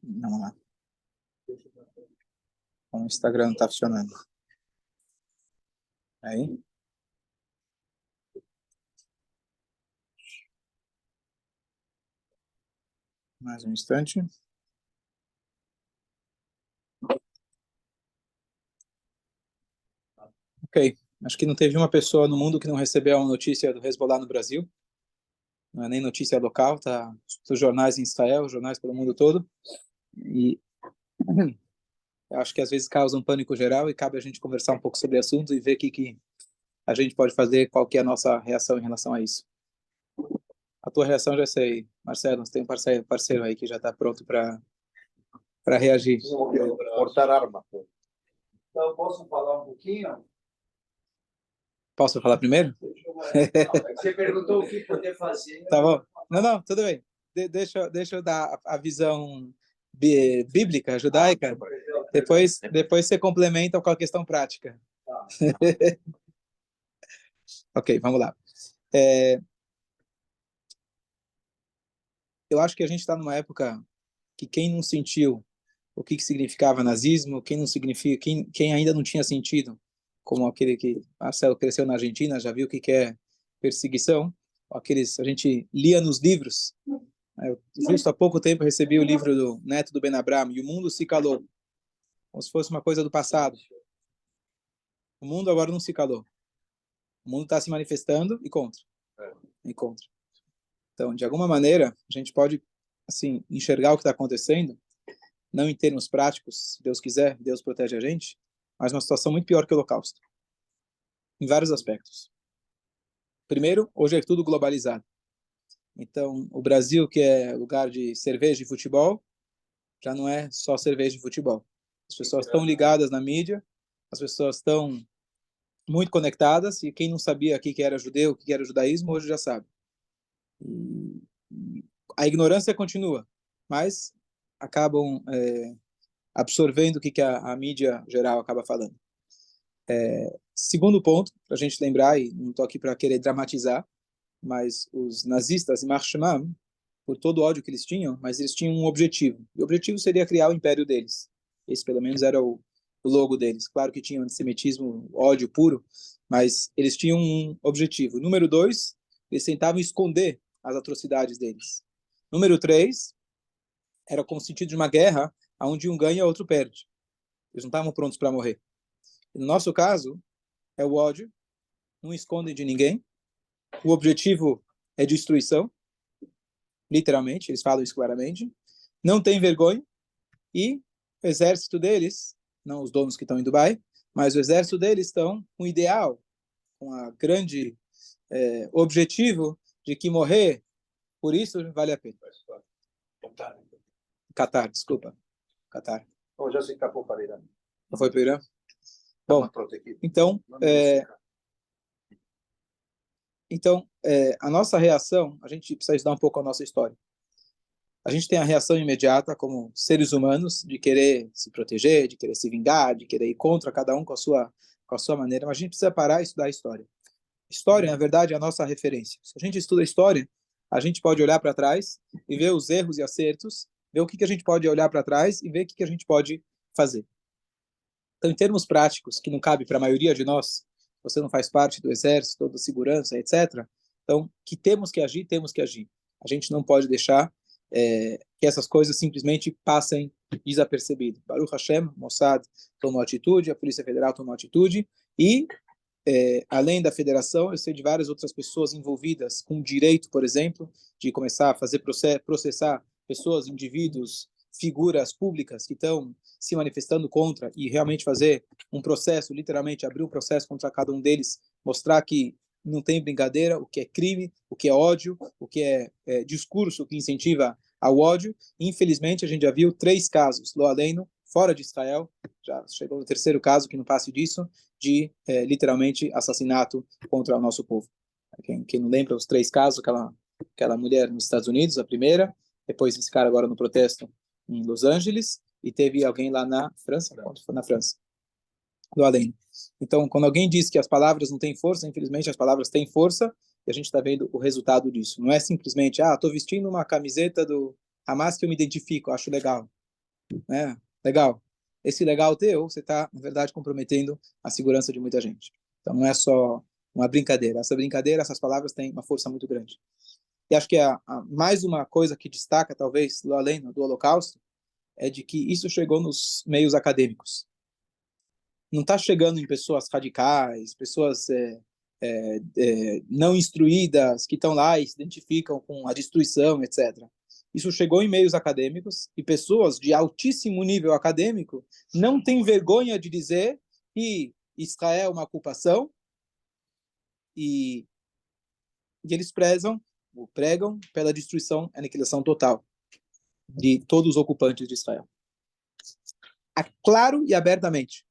Vamos lá. O Instagram não está funcionando. Aí. Mais um instante. Ok. Acho que não teve uma pessoa no mundo que não recebeu uma notícia do Hezbollah no Brasil. Não é nem notícia local, tá? Os jornais em Israel, jornais pelo mundo todo. E eu acho que às vezes causa um pânico geral e cabe a gente conversar um pouco sobre o assunto e ver o que a gente pode fazer, qual que é a nossa reação em relação a isso. A tua reação já sei, Marcelo, você tem um parceiro aí que já está pronto para reagir. Portar arma. Então, eu posso falar um pouquinho? Posso falar primeiro? Você perguntou o que poder fazer. Tá bom. Não, tudo bem. Deixa eu dar a visão bíblica, judaica. Depois você complementa com a questão prática. Ok, vamos lá. Eu acho que a gente está numa época que quem não sentiu o que significava nazismo, quem ainda não tinha sentido, como aquele que Marcelo cresceu na Argentina, já viu o que é perseguição, a gente lia nos livros. Eu, justo há pouco tempo, recebi o livro do neto do Ben Abraham, E o Mundo se Calou, como se fosse uma coisa do passado. O mundo agora não se calou. O mundo está se manifestando e contra. E contra. Então, de alguma maneira, a gente pode assim enxergar o que está acontecendo, não em termos práticos, se Deus quiser, Deus protege a gente, mas uma situação muito pior que o Holocausto, em vários aspectos. Primeiro, hoje é tudo globalizado. Então, o Brasil, que é lugar de cerveja e futebol, já não é só cerveja e futebol. As pessoas estão ligadas na mídia, as pessoas estão muito conectadas, e quem não sabia o que era judeu, o que era judaísmo, hoje já sabe. E a ignorância continua, mas acabam absorvendo o que a mídia geral acaba falando. Segundo ponto, para a gente lembrar, e não estou aqui para querer dramatizar, mas os nazistas, יימח שמם, por todo o ódio que eles tinham, mas eles tinham um objetivo. E o objetivo seria criar o império deles. Esse, pelo menos, era o logo deles. Claro que tinha antissemitismo, ódio puro, mas eles tinham um objetivo. Número 2, eles tentavam esconder as atrocidades deles. Número 3, era com o sentido de uma guerra onde um ganha e o outro perde. Eles não estavam prontos para morrer. E no nosso caso, é o ódio, não escondem de ninguém. O objetivo é destruição, literalmente, eles falam isso claramente. Não tem vergonha. E o exército deles, não os donos que estão em Dubai, mas o exército deles estão com o ideal, com a grande objetivo de que morrer, por isso vale a pena. Catar, desculpa. Catar. Já se escapou para Irã. Não foi para o Irã? Bom, então, a nossa reação, a gente precisa estudar um pouco a nossa história. A gente tem a reação imediata como seres humanos de querer se proteger, de querer se vingar, de querer ir contra cada um com a sua maneira, mas a gente precisa parar e estudar a história. História, na verdade, é a nossa referência. Se a gente estuda a história, a gente pode olhar para trás e ver os erros e acertos, ver o que a gente pode olhar para trás e ver o que a gente pode fazer. Então, em termos práticos, que não cabe para a maioria de nós, você não faz parte do exército, da segurança, etc. Então, que temos que agir, temos que agir. A gente não pode deixar que essas coisas simplesmente passem desapercebido. Baruch Hashem, Mossad tomou atitude, a Polícia Federal tomou atitude, e além da federação, eu sei de várias outras pessoas envolvidas com direito, por exemplo, de começar a fazer processar pessoas, indivíduos, figuras públicas que estão se manifestando contra e realmente fazer um processo, literalmente abrir um processo contra cada um deles, mostrar que não tem brincadeira, o que é crime, o que é ódio, o que é discurso que incentiva ao ódio. Infelizmente, a gente já viu 3 casos, lo aleno, fora de Israel, já chegou no 3º caso, que não passe disso, de literalmente assassinato contra o nosso povo. Quem não lembra os 3 casos, aquela mulher nos Estados Unidos, a primeira, depois esse cara agora no protesto em Los Angeles, e teve alguém lá na França, foi na França, do além. Então, quando alguém diz que as palavras não têm força, infelizmente as palavras têm força, e a gente está vendo o resultado disso. Não é simplesmente, estou vestindo uma camiseta do Hamas que eu me identifico, acho legal, né? Legal. Esse legal teu, você está, na verdade, comprometendo a segurança de muita gente. Então, não é só uma brincadeira. Essa brincadeira, essas palavras têm uma força muito grande. E acho que mais uma coisa que destaca, talvez, do além do Holocausto, é de que isso chegou nos meios acadêmicos. Não está chegando em pessoas radicais, pessoas não instruídas, que estão lá e se identificam com a destruição, etc. Isso chegou em meios acadêmicos e pessoas de altíssimo nível acadêmico não têm vergonha de dizer que Israel é uma ocupação e eles pregam pela destruição e aniquilação total de todos os ocupantes de Israel. Claro e abertamente.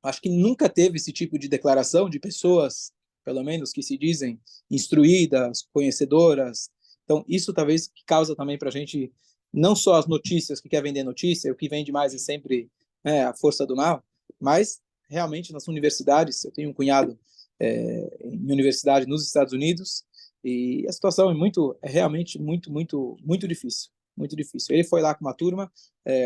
Acho que nunca teve esse tipo de declaração de pessoas, pelo menos, que se dizem instruídas, conhecedoras. Então, isso talvez causa também para a gente, não só as notícias, que quer vender notícia, o que vende mais é sempre a força do mal, mas realmente nas universidades, eu tenho um cunhado em universidade nos Estados Unidos, e a situação é realmente muito difícil. Muito difícil. Ele foi lá com uma turma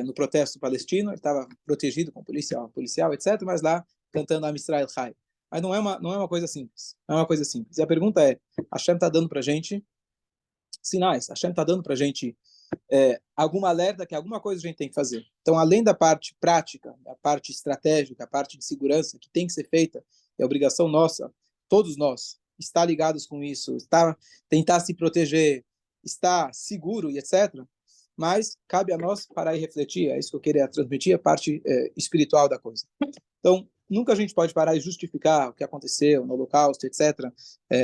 no protesto palestino, ele estava protegido com policial, etc., mas lá cantando a Misrael Chai. Mas não é uma coisa simples. Não é uma coisa simples. E a pergunta é, a Hashem está dando para a gente sinais, a Hashem está dando para a gente alguma alerta que alguma coisa a gente tem que fazer. Então, além da parte prática, a parte estratégica, a parte de segurança que tem que ser feita, é obrigação nossa, todos nós, estar ligados com isso, tentar se proteger, estar seguro e etc., mas cabe a nós parar e refletir, é isso que eu queria transmitir, a parte espiritual da coisa. Então, nunca a gente pode parar e justificar o que aconteceu no Holocausto, etc.,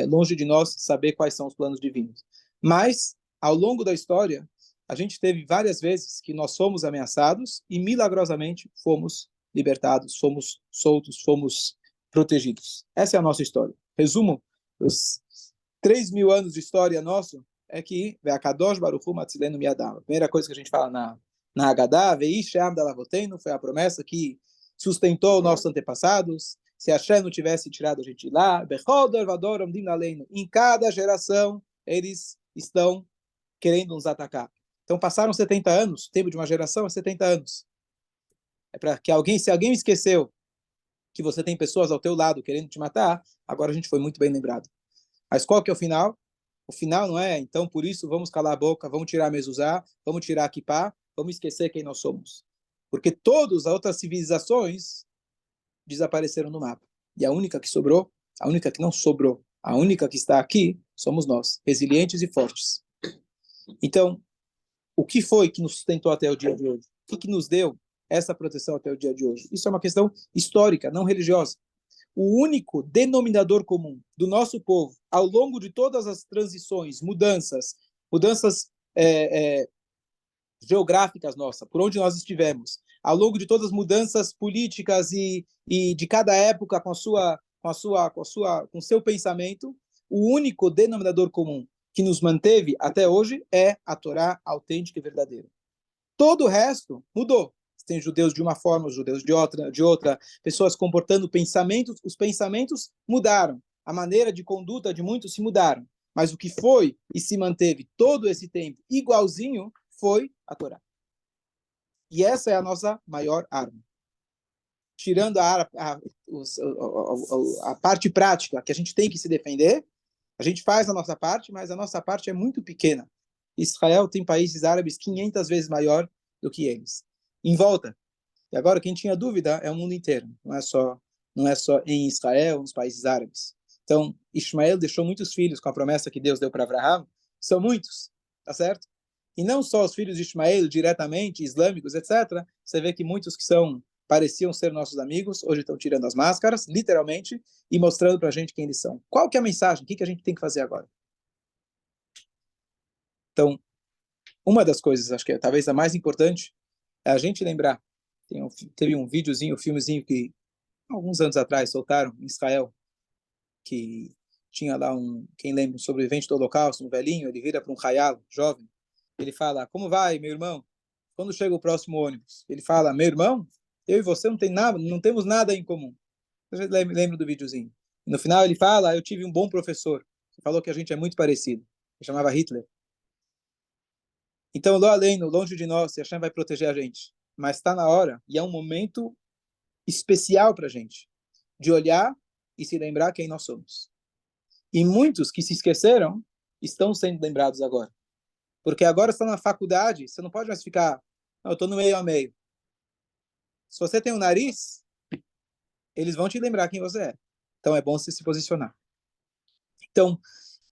longe de nós saber quais são os planos divinos. Mas, ao longo da história, a gente teve várias vezes que nós fomos ameaçados e, milagrosamente, fomos libertados, fomos soltos, fomos protegidos. Essa é a nossa história. Resumo, os 3.000 anos de história nosso, é que Ve'akadosh Baruch Hu Matzilenu Miadam. A primeira coisa que a gente fala na Haggadah, Ve'ishem Dalavotenu, foi a promessa que sustentou nossos antepassados. Se Hashem não tivesse tirado a gente de lá, Bechol Dorvador Omdim Aleinu. Em cada geração, eles estão querendo nos atacar. Então passaram 70 anos, o tempo de uma geração é 70 anos. É para que se alguém esqueceu que você tem pessoas ao teu lado querendo te matar, agora a gente foi muito bem lembrado. Mas qual que é o final? O final não é, então, por isso, vamos calar a boca, vamos tirar a mezuzá, vamos tirar a kippá, vamos esquecer quem nós somos. Porque todas as outras civilizações desapareceram no mapa. E a única que sobrou, a única que não sobrou, a única que está aqui, somos nós, resilientes e fortes. Então, o que foi que nos sustentou até o dia de hoje? O que nos deu essa proteção até o dia de hoje? Isso é uma questão histórica, não religiosa. O único denominador comum do nosso povo, ao longo de todas as transições, mudanças geográficas nossas, por onde nós estivemos, ao longo de todas as mudanças políticas e de cada época com seu pensamento, o único denominador comum que nos manteve até hoje é a Torá autêntica e verdadeira. Todo o resto mudou. Tem judeus de uma forma, judeus de outra, pessoas comportando pensamentos, os pensamentos mudaram, a maneira de conduta de muitos se mudaram, mas o que foi e se manteve todo esse tempo igualzinho foi a Torá. E essa é a nossa maior arma. Tirando a parte prática, que a gente tem que se defender, a gente faz a nossa parte, mas a nossa parte é muito pequena. Israel tem países árabes 500 vezes maior do que eles. Em volta. E agora, quem tinha dúvida é o mundo inteiro. Não é só em Israel, nos países árabes. Então, Ismael deixou muitos filhos com a promessa que Deus deu para Abraham. São muitos, tá certo? E não só os filhos de Ismael, diretamente, islâmicos, etc. Você vê que muitos que pareciam ser nossos amigos, hoje estão tirando as máscaras, literalmente, e mostrando para a gente quem eles são. Qual que é a mensagem? O que a gente tem que fazer agora? Então, uma das coisas, acho que é talvez a mais importante, é a gente lembrar. Teve um videozinho, um filmezinho que alguns anos atrás soltaram em Israel, que tinha lá quem lembra, um sobrevivente do Holocausto, um velhinho, ele vira para um Hayal, jovem, ele fala, como vai, meu irmão? Quando chega o próximo ônibus? Ele fala, meu irmão, eu e você não temos nada em comum. Você lembra do videozinho? E no final ele fala, eu tive um bom professor, que falou que a gente é muito parecido. Ele chamava Hitler. Então, lo além, longe de nós, se Hashem vai proteger a gente. Mas está na hora, e é um momento especial para a gente, de olhar e se lembrar quem nós somos. E muitos que se esqueceram estão sendo lembrados agora. Porque agora está na faculdade, você não pode mais ficar, não, eu estou no meio a meio. Se você tem um nariz, eles vão te lembrar quem você é. Então é bom você se posicionar. Então,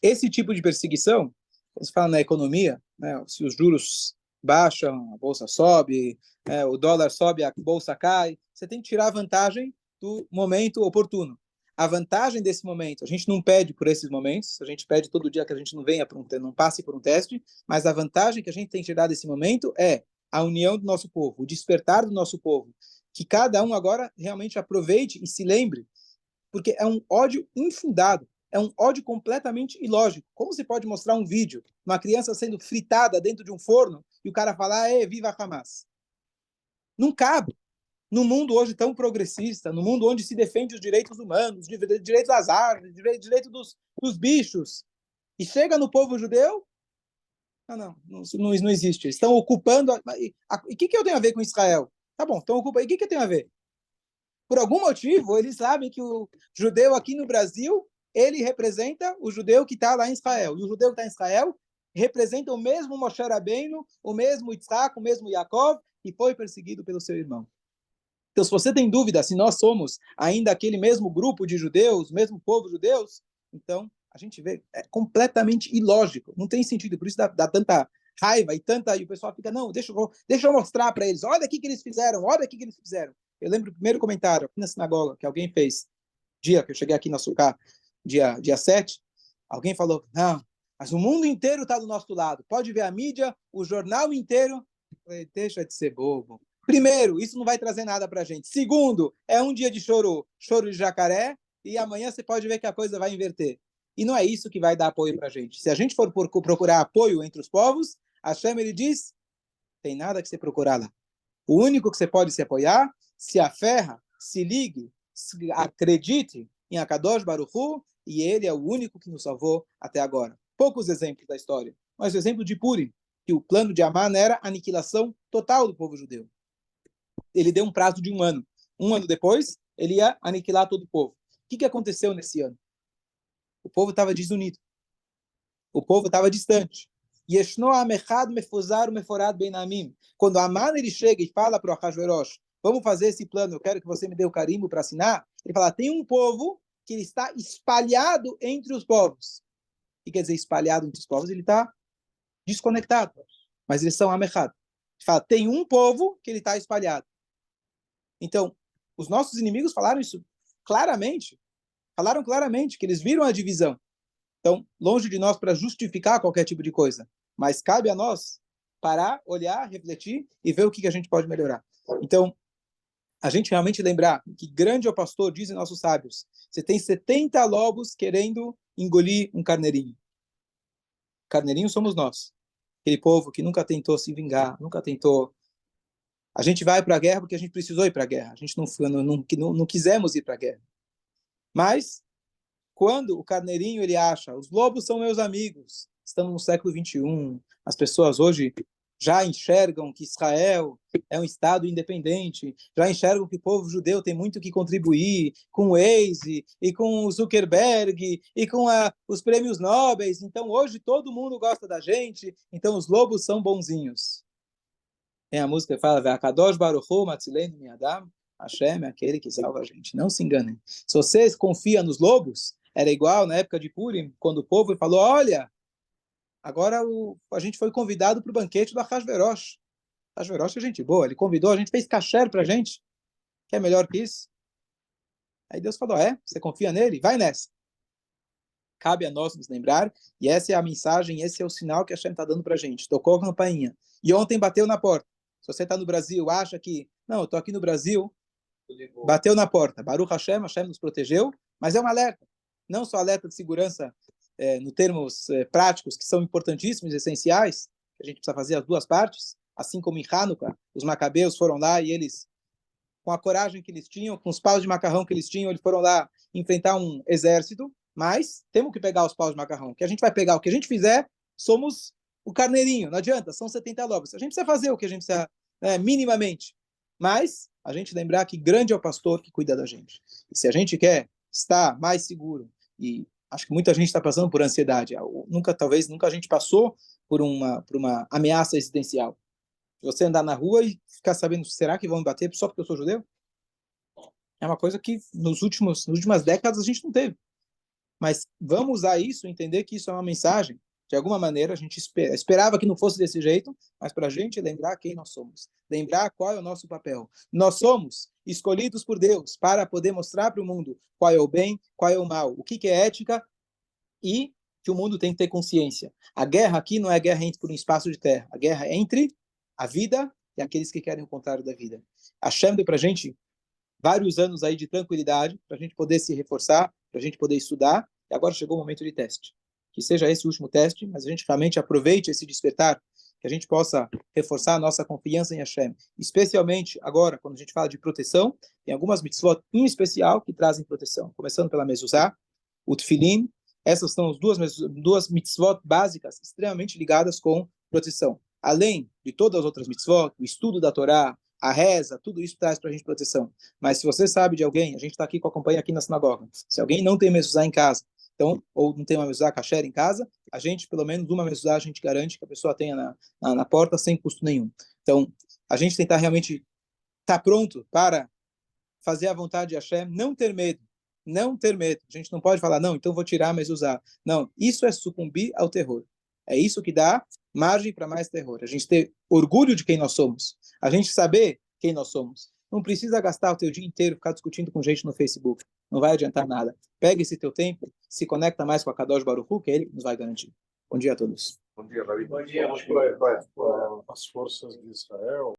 esse tipo de perseguição, quando se fala na economia, né, se os juros baixam, a bolsa sobe, o dólar sobe, a bolsa cai, você tem que tirar a vantagem do momento oportuno. A vantagem desse momento, a gente não pede por esses momentos, a gente pede todo dia que a gente não venha por não passe por um teste, mas a vantagem que a gente tem que tirar desse momento é a união do nosso povo, o despertar do nosso povo, que cada um agora realmente aproveite e se lembre, porque é um ódio infundado, é um ódio completamente ilógico. Como você pode mostrar um vídeo, uma criança sendo fritada dentro de um forno, e o cara falar, viva Hamas? Não cabe. No mundo hoje tão progressista, no mundo onde se defende os direitos humanos, direitos das árvores, direito dos bichos, e chega no povo judeu, não existe. Eles estão ocupando... E o que eu tenho a ver com Israel? Tá bom, estão ocupando... E o que eu tenho a ver? Por algum motivo, eles sabem que o judeu aqui no Brasil, ele representa o judeu que está lá em Israel. E o judeu que está em Israel representa o mesmo Moshe Rabbeinu, o mesmo Yitzhak, o mesmo Yaakov, que foi perseguido pelo seu irmão. Então, se você tem dúvida se nós somos ainda aquele mesmo grupo de judeus, mesmo povo judeus, então a gente vê, é completamente ilógico, não tem sentido, por isso dá tanta raiva e o pessoal fica, não, deixa eu mostrar para eles, olha aqui que eles fizeram, olha aqui que eles fizeram. Eu lembro o primeiro comentário aqui na sinagoga que alguém fez, dia que eu cheguei aqui na Sucá, dia 7, alguém falou, não, mas o mundo inteiro está do nosso lado, pode ver a mídia, o jornal inteiro. Eu falei, deixa de ser bobo. Primeiro, isso não vai trazer nada para a gente. Segundo, é um dia de choro de jacaré, e amanhã você pode ver que a coisa vai inverter. E não é isso que vai dar apoio para a gente. Se a gente for procurar apoio entre os povos, Hashem, ele diz, tem nada que você procurar lá. O único que você pode se apoiar, se aferra, se ligue, acredite em Akadosh Baruch Hu, e ele é o único que nos salvou até agora. Poucos exemplos da história, mas o exemplo de Purim, que o plano de Amán era a aniquilação total do povo judeu. Ele deu um prazo de 1 ano. 1 ano depois, ele ia aniquilar todo o povo. O que aconteceu nesse ano? O povo estava desunido. O povo estava distante. Quando Amán ele chega e fala para o Ahasverosh, vamos fazer esse plano, eu quero que você me dê o carimbo para assinar, ele fala, tem um povo que ele está espalhado entre os povos. O que quer dizer espalhado entre os povos? Ele está desconectado, mas eles são Amechad. Ele fala, tem um povo que ele está espalhado. Então, os nossos inimigos falaram isso claramente, que eles viram a divisão. Então, longe de nós para justificar qualquer tipo de coisa, mas cabe a nós parar, olhar, refletir e ver o que a gente pode melhorar. Então, a gente realmente lembrar que grande é o pastor, dizem nossos sábios, você tem 70 lobos querendo engolir um carneirinho. Carneirinho somos nós. Aquele povo que nunca tentou se vingar, nunca tentou... A gente vai para a guerra porque a gente precisou ir para a guerra. A gente não quisemos ir para a guerra. Mas, quando o carneirinho ele acha, os lobos são meus amigos, estamos no século XXI, as pessoas hoje já enxergam que Israel é um Estado independente, já enxergam que o povo judeu tem muito que contribuir com o Waze, e com o Zuckerberg, e com os prêmios Nobel. Então, hoje, todo mundo gosta da gente, então os lobos são bonzinhos. Tem a música que fala, Ve'akadosh Baruch Hu Matzilenu Mi'adam, Hashem é aquele que salva a gente. Não se enganem. Se vocês confiam nos lobos, era igual na época de Purim, quando o povo falou, olha, agora a gente foi convidado para o banquete do Ahasverosh. Ahasverosh é gente boa, ele convidou, a gente fez kasher para a gente. Quer melhor que isso? Aí Deus falou, você confia nele? Vai nessa. Cabe a nós nos lembrar, e essa é a mensagem, esse é o sinal que a Hashem está dando para a gente. Tocou a campainha. E ontem bateu na porta. Se você está no Brasil, acha que, não, eu estou aqui no Brasil, bateu na porta. Baruch Hashem, Hashem nos protegeu, mas é um alerta. Não só alerta de segurança no termos práticos, que são importantíssimos e essenciais, que a gente precisa fazer as duas partes, assim como em Hanukkah, os macabeus foram lá e eles, com a coragem que eles tinham, com os paus de macarrão que eles tinham, eles foram lá enfrentar um exército, mas temos que pegar os paus de macarrão. O que a gente vai pegar, o que a gente fizer, somos o carneirinho, não adianta, são 70 lobos. A gente precisa fazer o que a gente precisa, minimamente. Mas a gente lembrar que grande é o pastor que cuida da gente. E se a gente quer estar mais seguro, e acho que muita gente está passando por ansiedade, talvez nunca a gente passou por uma ameaça existencial. Você andar na rua e ficar sabendo, será que vão me bater só porque eu sou judeu? É uma coisa que nas últimas décadas a gente não teve. Mas vamos usar isso, entender que isso é uma mensagem. De alguma maneira, a gente esperava que não fosse desse jeito, mas para a gente lembrar quem nós somos. Lembrar qual é o nosso papel. Nós somos escolhidos por Deus para poder mostrar para o mundo qual é o bem, qual é o mal, o que é ética e que o mundo tem que ter consciência. A guerra aqui não é guerra por um espaço de terra. A guerra é entre a vida e aqueles que querem o contrário da vida. Hashem deu para a gente vários anos aí de tranquilidade, para a gente poder se reforçar, para a gente poder estudar, e agora chegou o momento de teste. Que seja esse o último teste, mas a gente realmente aproveite esse despertar, que a gente possa reforçar a nossa confiança em Hashem. Especialmente agora, quando a gente fala de proteção, tem algumas mitzvot em especial que trazem proteção. Começando pela mezuzá, o tefilim, essas são as duas mitzvot básicas, extremamente ligadas com proteção. Além de todas as outras mitzvot, o estudo da Torá, a reza, tudo isso traz para a gente proteção. Mas se você sabe de alguém, a gente está aqui com a companhia aqui na sinagoga, se alguém não tem mezuzá em casa, então, ou não tem uma mezuzá kasher em casa, a gente, pelo menos uma mezuzá, a gente garante que a pessoa tenha na porta sem custo nenhum. Então, a gente tentar realmente estar pronto para fazer a vontade de Hashem, não ter medo. Não ter medo. A gente não pode falar, não, então vou tirar, mas usar. Não, isso é sucumbir ao terror. É isso que dá margem para mais terror. A gente ter orgulho de quem nós somos. A gente saber quem nós somos. Não precisa gastar o teu dia inteiro ficar discutindo com gente no Facebook. Não vai adiantar nada. Pega esse teu tempo, se conecta mais com a Kadosh Baruch Hu, que ele nos vai garantir. Bom dia a todos. Bom dia, Rabi. Bom dia. As forças de Israel